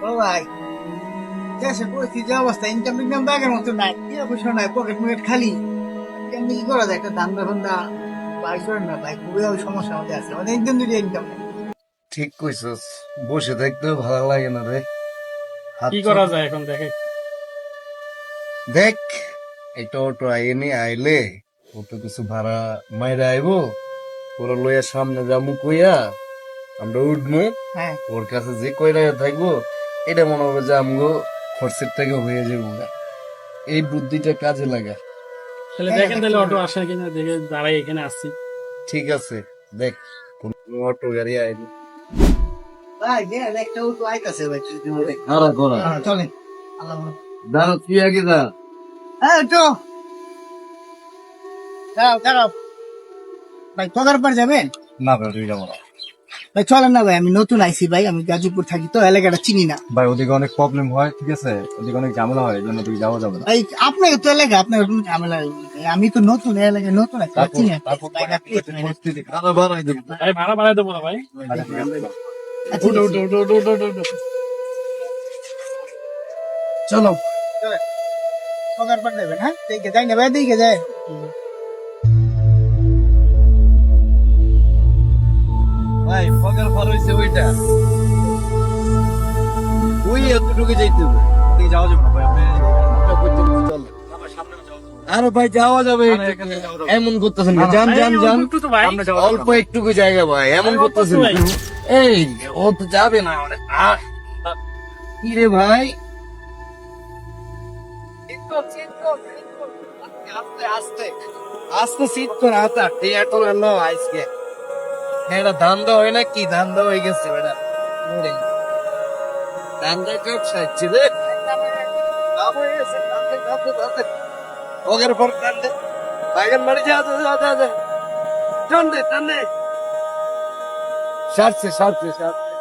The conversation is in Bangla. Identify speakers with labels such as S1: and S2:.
S1: ও ভাই, দেশের পরিস্থিতি যে অবস্থা, ইনকাম টিনকাম ব্যাগের মতো নাই, টিয়া পয়সা নাই, পকেট মকেট খালি। কেমনি কি করা যায়? একটা ধান্দা ফান্দা বাই করেন না ভাই, খুবই সমস্যা আমাদের আছে, আমাদের একদম দুটো ইনকাম নেই।
S2: ঠিক কইছস, বসে থাকতেও ভালো লাগে না রে। হাত
S3: কি
S2: চল।
S3: করা যায় এখন দেখে।
S2: দেখ, একটা অটো আইনি আইলে অটো কিছু ভাড়া মাইরা আইবো, ওরা লইয়া সামনে যামু কইয়া আমরা উঠবো।
S1: হ্যাঁ,
S2: ওর কাছে যে কয়টা থাকবো এটা মনে হবে যে আমগো খরচের থেকে হয়ে যাবো না। এই বুদ্ধিটা কাজে লাগা।
S3: তাহলে দেখেন তাহলে অটো আসে কিনা, দেখে দাঁড়াই এখানে আসছি।
S2: ঠিক আছে, দেখ কোন অটো গাড়ি আইনি।
S1: ভাই একটা তো আইতাছে ভাই, যদি বলে।
S2: আরে গোরা
S1: হ্যাঁ, চলেন। আল্লাহ মাফ।
S2: দাঁড়া, তুই আগে দা।
S1: হ্যাঁ, তো দাঁড়াও দাঁড়াও ভাই, পগার পর যাবেন?
S2: না ভাই, তুই যাবো না
S1: ভাই চলেন না ভাই, আমি নতুন আইছি ভাই, আমি গাজীপুর থাকি তো, এলাকাটা চিনি না
S2: ভাই, ওদিকে অনেক প্রবলেম হয়, ঠিক আছে, ওদিকে অনেক ঝামেলা হয়, এই জন্য তুই যাওয়া যাবে না।
S1: ভাই। আপনাকে তো এলাকা, আপনার কোনো ঝামেলা নেই। আমি তো নতুন এলাকায়, নতুন আছি, আর চিনি না।
S2: পরিস্থিতি খারাপ বাড়াই দেবো।
S3: ভাই ভাড়া বাড়াই দেবো না ভাই।
S1: আচ্ছা,
S3: উঠো উঠো উঠো উঠো উঠো উঠো।
S1: চলো চলেন। পগার পর যাবেন? হ্যাঁ, দেখে যাই না ভাই, দেখে যায়।
S2: ভাই পকের ফল হয়েছে ওইটা, ওই এতটুকু যাইতে হবে, ওদিকে যাওয়া যাবে না ভাই। আরে ভাই যাওয়া যাবে, এমন করতেছেন না, যান যান যান,
S3: একটু তো ভাই।
S2: অল্প একটুকু জায়গা ভাই, এমন করতেছেন
S3: ভাই।
S2: এই ও তো যাবে না কি রে ভাই। আস্তে আস্তে আস্তে শীত করে হাতা টিয়াটো এলো আজকে এটা ধান্দা হয় না, কি ধান্দা হয়ে গেছে এটা ধান্দা কেউ চাইছি রে। ওগের পর টানলে বাগান বাড়ি যা যা যা যা যা টান দে টান দে, সারছে সারছে সারছে।